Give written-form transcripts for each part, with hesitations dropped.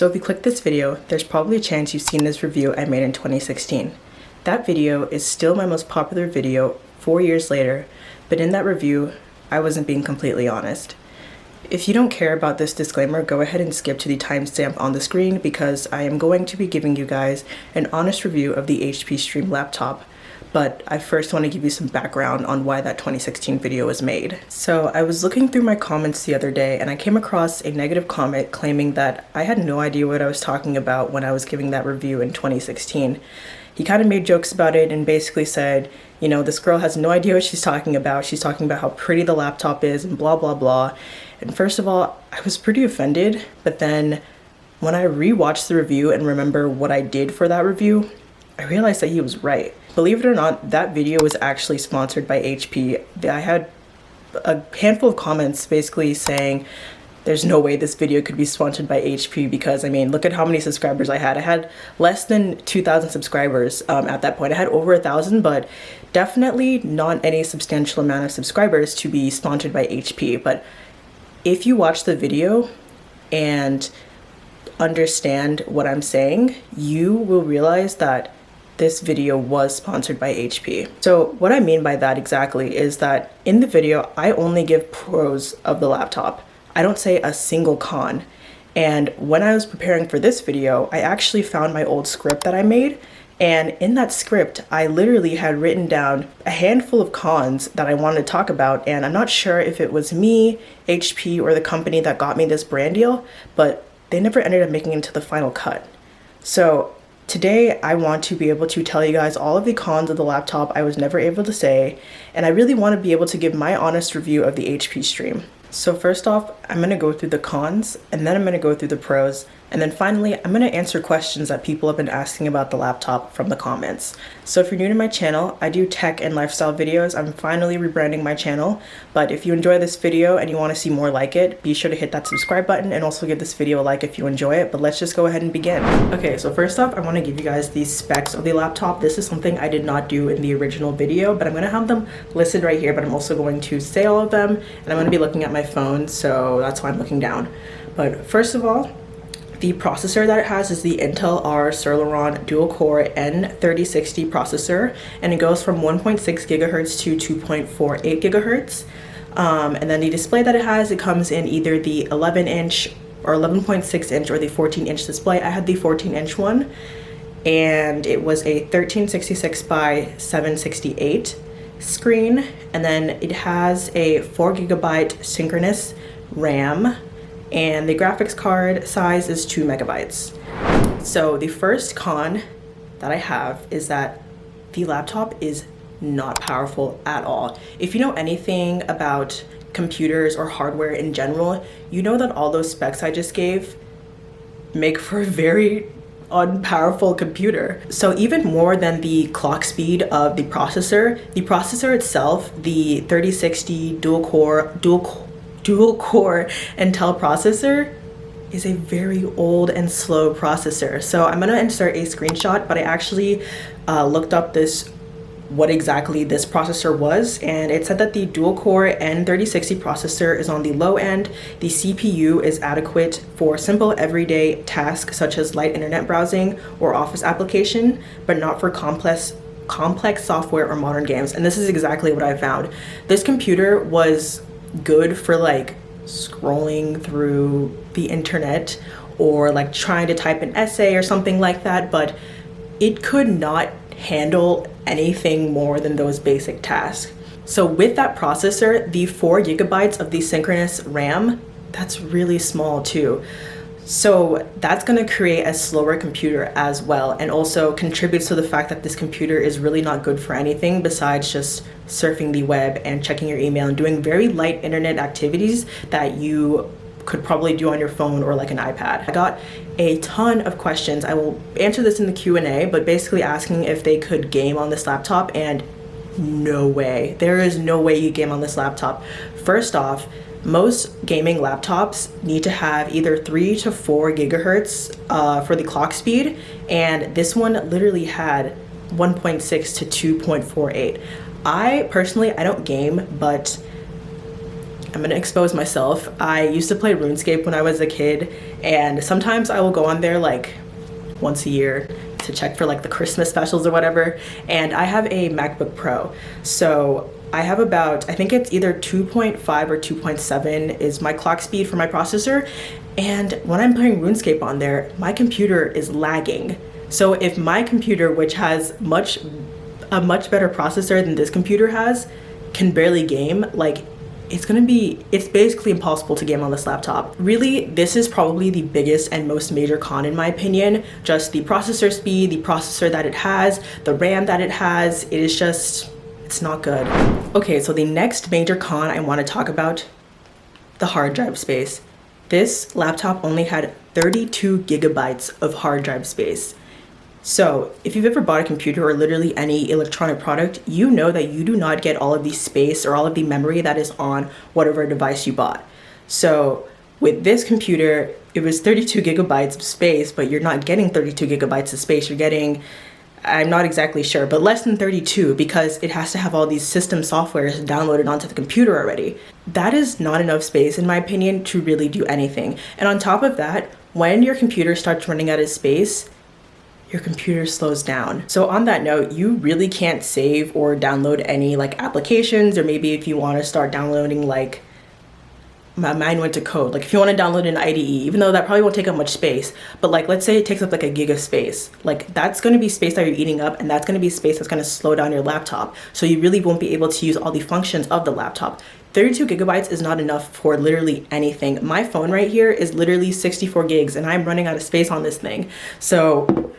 So if you click this video, there's probably a chance you've seen this review I made in 2016. That video is still my most popular video 4 years later, but in that review, I wasn't being completely honest. If you don't care about this disclaimer, go ahead and skip to the timestamp on the screen because I am going to be giving you guys an honest review of the HP Stream laptop. But I first want to give you some background on why that 2016 video was made. So I was looking through my comments the other day and I came across a negative comment claiming that I had no idea what I was talking about when I was giving that review in 2016. He kind of made jokes about it and basically said, you know, this girl has no idea what she's talking about. She's talking about how pretty the laptop is and blah, blah, blah. And first of all, I was pretty offended. But then when I rewatched the review and remember what I did for that review, I realized that he was right. Believe it or not, that video was actually sponsored by HP. I had a handful of comments basically saying there's no way this video could be sponsored by HP because, I mean, look at how many subscribers I had. I had less than 2,000 subscribers at that point. I had over 1,000, but definitely not any substantial amount of subscribers to be sponsored by HP. But if you watch the video and understand what I'm saying, you will realize that this video was sponsored by HP. So what I mean by that exactly is that in the video, I only give pros of the laptop. I don't say a single con. And when I was preparing for this video, I actually found my old script that I made. And in that script, I literally had written down a handful of cons that I wanted to talk about. And I'm not sure if it was me, HP, or the company that got me this brand deal, but they never ended up making it into the final cut. So today, I want to be able to tell you guys all of the cons of the laptop I was never able to say, and I really want to be able to give my honest review of the HP Stream. So first off, I'm going to go through the cons, and then I'm going to go through the pros, and then finally, I'm going to answer questions that people have been asking about the laptop from the comments. So if you're new to my channel, I do tech and lifestyle videos. I'm finally rebranding my channel, but if you enjoy this video and you want to see more like it, be sure to hit that subscribe button and also give this video a like if you enjoy it. But let's just go ahead and begin. Okay, so first off, I want to give you guys the specs of the laptop. This is something I did not do in the original video, but I'm going to have them listed right here, but I'm also going to say all of them, and I'm going to be looking at my phone, so that's why I'm looking down. But first of all, the processor that it has is the Intel R Celeron dual-core N3060 processor, and it goes from 1.6 gigahertz to 2.48 gigahertz. And then the display that it has, it comes in either the 11-inch or 11.6 inch or the 14-inch display. I had the 14-inch one, and it was a 1366 by 768 screen, and then it has a 4 gigabyte synchronous RAM, and the graphics card size is 2 megabytes. So the first con that I have is that the laptop is not powerful at all. If you know anything about computers or hardware in general, you know that all those specs I just gave make for a very unpowerful computer. So even more than the clock speed of the processor itself, the 3060 dual-core Intel processor is a very old and slow processor. So I'm gonna insert a screenshot, but I actually looked up what exactly this processor was, and it said that the dual-core N3060 processor is on the low end. The CPU is adequate for simple everyday tasks such as light internet browsing or office application, but not for complex software or modern games. And this is exactly what I found. This computer was good for like scrolling through the internet or like trying to type an essay or something like that, but it could not handle anything more than those basic tasks. So with that processor, the 4 gigabytes of the synchronous RAM, that's really small too. So that's going to create a slower computer as well, and also contributes to the fact that this computer is really not good for anything besides just surfing the web and checking your email and doing very light internet activities that you could probably do on your phone or like an iPad. I got a ton of questions. I will answer this in the Q&A, but basically asking if they could game on this laptop, and no way. There is no way you game on this laptop. First off, most gaming laptops need to have either 3 to 4 gigahertz for the clock speed, and this one literally had 1.6 to 2.48. I personally, I don't game, but I'm gonna expose myself. I used to play RuneScape when I was a kid, and sometimes I will go on there like once a year to check for like the Christmas specials or whatever. And I have a MacBook Pro. So I have about, I think it's either 2.5 or 2.7 is my clock speed for my processor. And when I'm playing RuneScape on there, my computer is lagging. So if my computer, which has a much better processor than this computer has, can barely game, like it's basically impossible to game on this laptop. Really, this is probably the biggest and most major con in my opinion. Just the processor speed, the processor that it has, the RAM that it has, it's not good. Okay, so the next major con I want to talk about, the hard drive space. This laptop only had 32 gigabytes of hard drive space. So if you've ever bought a computer or literally any electronic product, you know that you do not get all of the space or all of the memory that is on whatever device you bought. So with this computer, it was 32 gigabytes of space, but you're not getting 32 gigabytes of space. You're getting, I'm not exactly sure, but less than 32 because it has to have all these system softwares downloaded onto the computer already. That is not enough space, in my opinion, to really do anything. And on top of that, when your computer starts running out of space, your computer slows down. So on that note, you really can't save or download any like applications, or maybe if you want to start downloading, like mine went to code. Like if you want to download an IDE, even though that probably won't take up much space, but like let's say it takes up like a gig of space, like that's going to be space that you're eating up, and that's going to be space that's going to slow down your laptop. So you really won't be able to use all the functions of the laptop. 32 gigabytes is not enough for literally anything. My phone right here is literally 64 gigs and I'm running out of space on this thing. So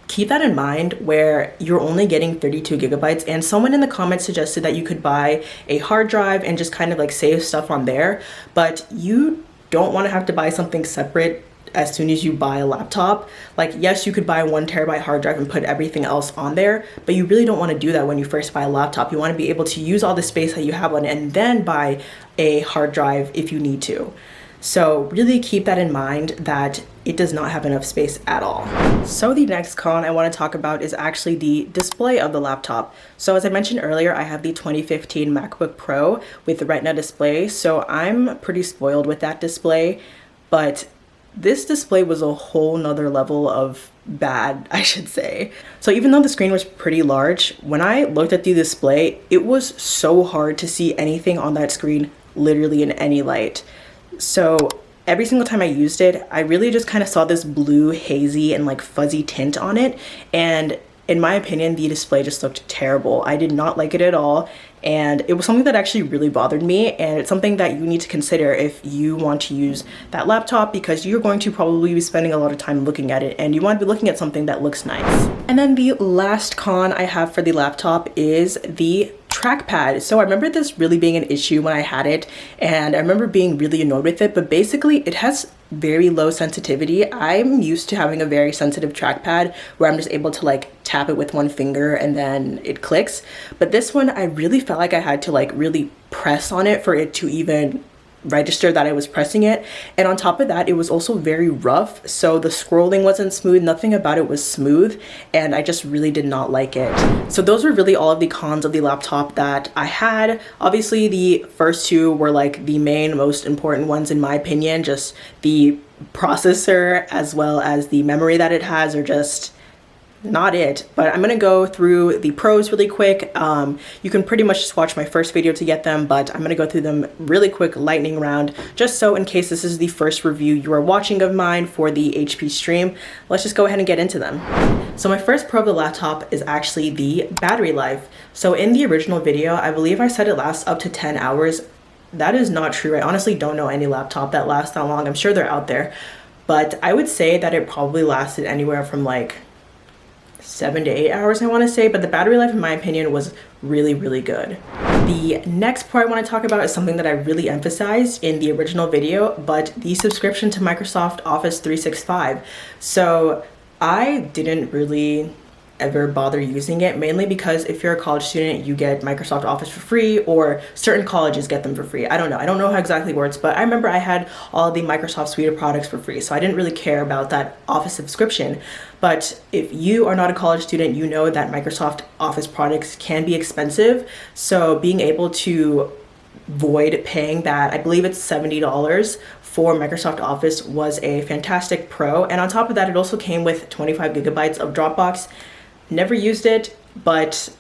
keep that in mind where you're only getting 32 gigabytes, and someone in the comments suggested that you could buy a hard drive and just kind of like save stuff on there, but you don't want to have to buy something separate as soon as you buy a laptop. Like yes, you could buy a 1 terabyte hard drive and put everything else on there, but you really don't want to do that when you first buy a laptop. You want to be able to use all the space that you have on it and then buy a hard drive if you need to. So really keep that in mind that it does not have enough space at all. So the next con I want to talk about is actually the display of the laptop. So as I mentioned earlier, I have the 2015 MacBook Pro with the Retina display. So I'm pretty spoiled with that display, but this display was a whole nother level of bad, I should say. So even though the screen was pretty large, when I looked at the display, it was so hard to see anything on that screen literally in any light. So every single time I used it, I really just kind of saw this blue, hazy, and like fuzzy tint on it. And in my opinion, the display just looked terrible. I did not like it at all. And it was something that actually really bothered me. And it's something that you need to consider if you want to use that laptop, because you're going to probably be spending a lot of time looking at it and you want to be looking at something that looks nice. And then the last con I have for the laptop is the trackpad. So I remember this really being an issue when I had it, and I remember being really annoyed with it, but basically it has very low sensitivity. I'm used to having a very sensitive trackpad where I'm just able to like tap it with one finger and then it clicks. But this one, I really felt like I had to like really press on it for it to even register that I was pressing it. And on top of that, it was also very rough. So the scrolling wasn't smooth, nothing about it was smooth, and I just really did not like it. So those were really all of the cons of the laptop that I had. Obviously the first two were like the main most important ones in my opinion. Just the processor as well as the memory that it has are just not it. But I'm gonna go through the pros really quick. You can pretty much just watch my first video to get them, but I'm gonna go through them really quick, lightning round, just so in case this is the first review you are watching of mine for the HP stream, let's just go ahead and get into them. So my first pro of the laptop is actually the battery life. So in the original video, I believe I said it lasts up to 10 hours. That is not true. I honestly don't know any laptop that lasts that long. I'm sure they're out there, but I would say that it probably lasted anywhere from like 7 to 8 hours, I want to say, but the battery life in my opinion was really, really good. The next part I want to talk about is something that I really emphasized in the original video, but the subscription to Microsoft Office 365. So I didn't really ever bother using it, mainly because if you're a college student, you get Microsoft Office for free, or certain colleges get them for free. I don't know how exactly it works, but I remember I had all the Microsoft suite of products for free, so I didn't really care about that Office subscription. But if you are not a college student, you know that Microsoft Office products can be expensive, so being able to void paying that. I believe it's $70 for Microsoft Office was a fantastic pro. And on top of that, it also came with 25 gigabytes of Dropbox. Never used it, but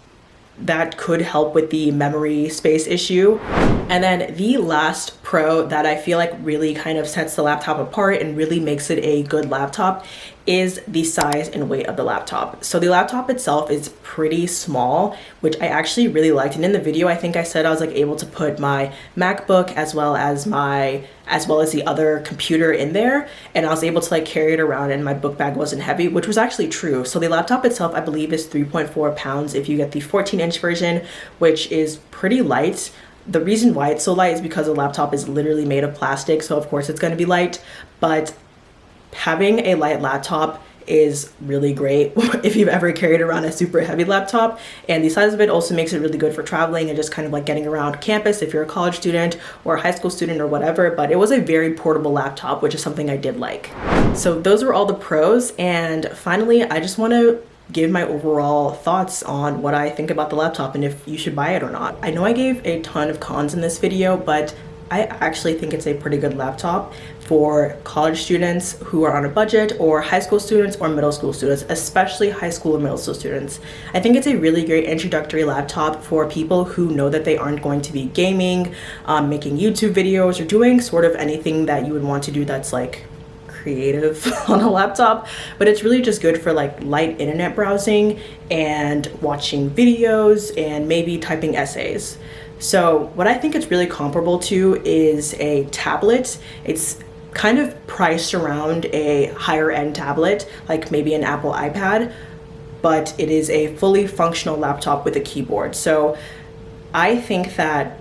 that could help with the memory space issue. And then the last pro that I feel like really kind of sets the laptop apart and really makes it a good laptop is the size and weight of the laptop. So the laptop itself is pretty small, which I actually really liked. And in the video, I think I said I was like able to put my MacBook as well as the other computer in there, and I was able to like carry it around and my book bag wasn't heavy, which was actually true. So the laptop itself, I believe, is 3.4 pounds if you get the 14-inch version, which is pretty light. The reason why it's so light is because the laptop is literally made of plastic, so of course it's going to be light, but having a light laptop is really great if you've ever carried around a super heavy laptop. And the size of it also makes it really good for traveling and just kind of like getting around campus if you're a college student or a high school student or whatever. But it was a very portable laptop, which is something I did like. So those were all the pros. And finally, I just want to give my overall thoughts on what I think about the laptop and if you should buy it or not. I know I gave a ton of cons in this video, but I actually think it's a pretty good laptop for college students who are on a budget, or high school students or middle school students, especially high school and middle school students. I think it's a really great introductory laptop for people who know that they aren't going to be gaming, making YouTube videos, or doing sort of anything that you would want to do that's like creative on a laptop. But it's really just good for like light internet browsing and watching videos and maybe typing essays. So what I think it's really comparable to is a tablet. It's kind of priced around a higher end tablet, like maybe an Apple iPad, but it is a fully functional laptop with a keyboard. So I think that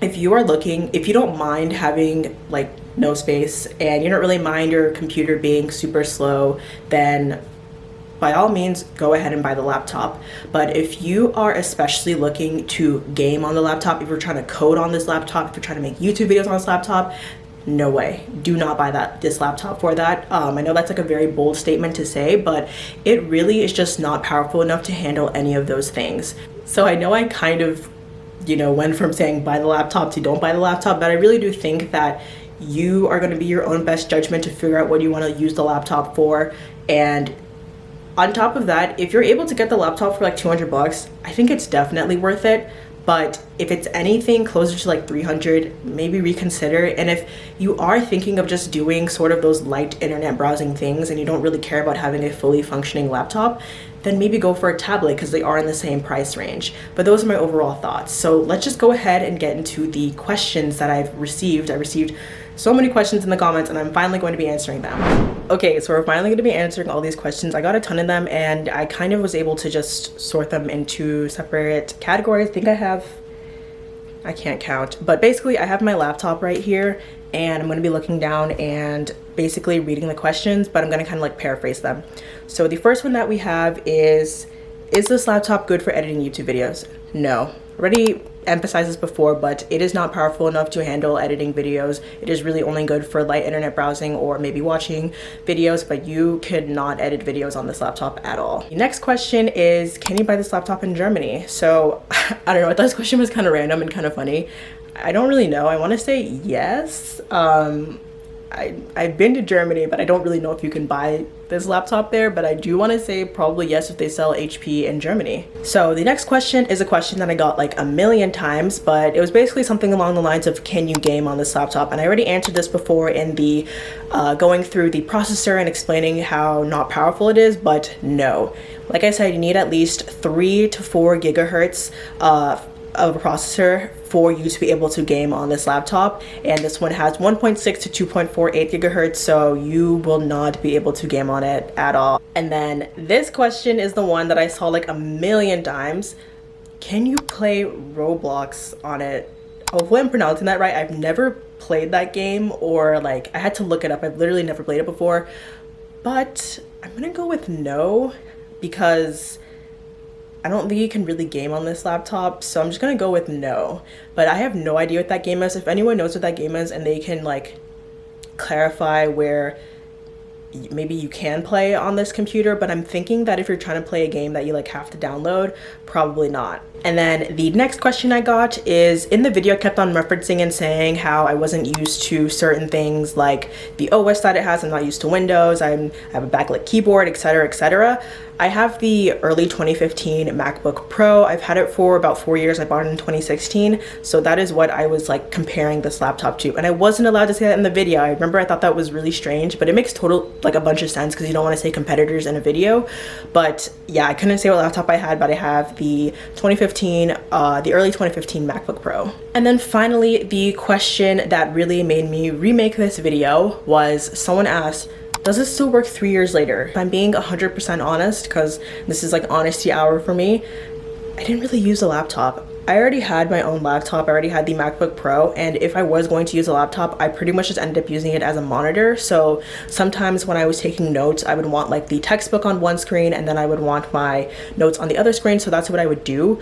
if you don't mind having like no space and you don't really mind your computer being super slow, then by all means, go ahead and buy the laptop. But if you are especially looking to game on the laptop, if you're trying to code on this laptop, if you're trying to make YouTube videos on this laptop, no way. Do not buy this laptop for that. I know that's like a very bold statement to say, but it really is just not powerful enough to handle any of those things. So I know I kind of, went from saying buy the laptop to don't buy the laptop, but I really do think that you are going to be your own best judgment to figure out what you want to use the laptop for. And on top of that, if you're able to get the laptop for like $200, I think it's definitely worth it. But if it's anything closer to like 300, maybe reconsider. And if you are thinking of just doing sort of those light internet browsing things and you don't really care about having a fully functioning laptop, then maybe go for a tablet because they are in the same price range. But those are my overall thoughts. So let's just go ahead and get into the questions that I've received. I received so many questions in the comments and I'm finally going to be answering them. Okay, so we're finally going to be answering all these questions. I got a ton of them and I kind of was able to just sort them into separate categories. I can't count, but basically I have my laptop right here and I'm going to be looking down and basically reading the questions, but I'm going to kind of like paraphrase them. So the first one that we have is this laptop good for editing YouTube videos? No. Already emphasized this before, but it is not powerful enough to handle editing videos. It is really only good for light internet browsing or maybe watching videos, but you could not edit videos on this laptop at all. The next question is, can you buy this laptop in Germany? So I don't know, I thought this question was kind of random and kind of funny. I don't really know. I want to say yes. I've been to Germany, but I don't really know if you can buy this laptop there, but I do want to say probably yes if they sell HP in Germany. So the next question is a question that I got like a million times, but it was basically something along the lines of, can you game on this laptop? And I already answered this before in the going through the processor and explaining how not powerful it is, but no. Like I said, you need at least 3 to 4 gigahertz of a processor for you to be able to game on this laptop, and this one has 1.6 to 2.48 gigahertz, so you will not be able to game on it at all. And then this question is the one that I saw like a million times. Can you play Roblox on it? Hopefully I'm pronouncing that right. I've never played that game, or like I had to look it up. I've literally never played it before, but I'm gonna go with no because I don't think you can really game on this laptop, so I'm just gonna go with no. But I have no idea what that game is. If anyone knows what that game is and they can like clarify where maybe you can play on this computer, but I'm thinking that if you're trying to play a game that you like have to download, probably not. And then the next question I got is, in the video I kept on referencing and saying how I wasn't used to certain things like the OS that it has. I'm not used to Windows, I have a backlit keyboard, etc, etc. I have the early 2015 MacBook Pro. I've had it for about 4 years. I bought it in 2016. So that is what I was like comparing this laptop to. And I wasn't allowed to say that in the video. I remember I thought that was really strange, but it makes like a bunch of sense because you don't want to say competitors in a video. But yeah, I couldn't say what laptop I had, but I have the 2015, the early 2015 MacBook Pro. And then finally, the question that really made me remake this video was, someone asked, does it still work 3 years later? If I'm being 100% honest, because this is like honesty hour for me, I didn't really use a laptop. I already had my own laptop. I already had the MacBook Pro, and if I was going to use a laptop, I pretty much just ended up using it as a monitor. So sometimes when I was taking notes, I would want like the textbook on one screen and then I would want my notes on the other screen. So that's what I would do.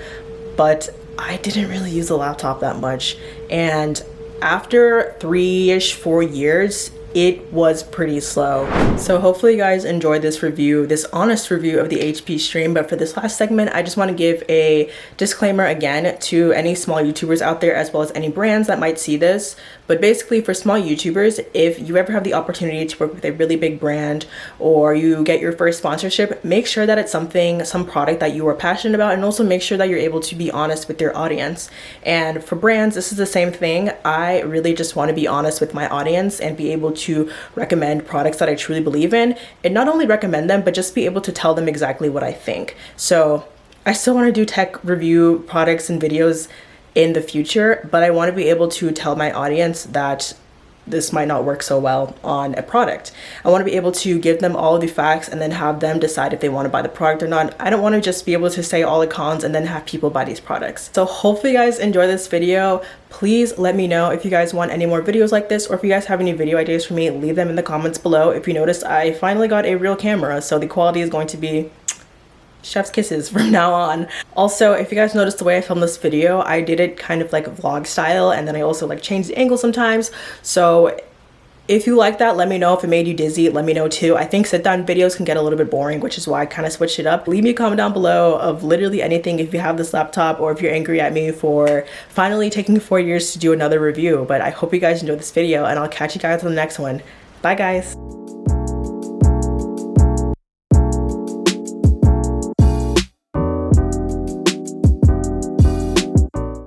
But I didn't really use a laptop that much. And after 3-ish, 4 years, it was pretty slow. So hopefully you guys enjoyed this review, this honest review of the HP stream. But for this last segment, I just want to give a disclaimer again to any small YouTubers out there, as well as any brands that might see this. But basically, for small YouTubers, if you ever have the opportunity to work with a really big brand or you get your first sponsorship, make sure that it's some product that you are passionate about, and also make sure that you're able to be honest with your audience. And for brands, this is the same thing. I really just want to be honest with my audience and be able to recommend products that I truly believe in, and not only recommend them, but just be able to tell them exactly what I think. So I still want to do tech review products and videos in the future, but I want to be able to tell my audience that this might not work so well on a product. I want to be able to give them all of the facts and then have them decide if they want to buy the product or not. I don't want to just be able to say all the cons and then have people buy these products. So hopefully you guys enjoy this video. Please let me know if you guys want any more videos like this, or if you guys have any video ideas for me, leave them in the comments below. If you noticed, I finally got a real camera, so the quality is going to be chef's kisses from now on. Also, if you guys noticed the way I filmed this video, I did it kind of like vlog style, and then I also like changed the angle sometimes. So if you like that, let me know. If it made you dizzy, let me know too. I think sit down videos can get a little bit boring, which is why I kind of switched it up. Leave me a comment down below of literally anything if you have this laptop, or if you're angry at me for finally taking 4 years to do another review. But I hope you guys enjoyed this video, and I'll catch you guys on the next one. Bye guys.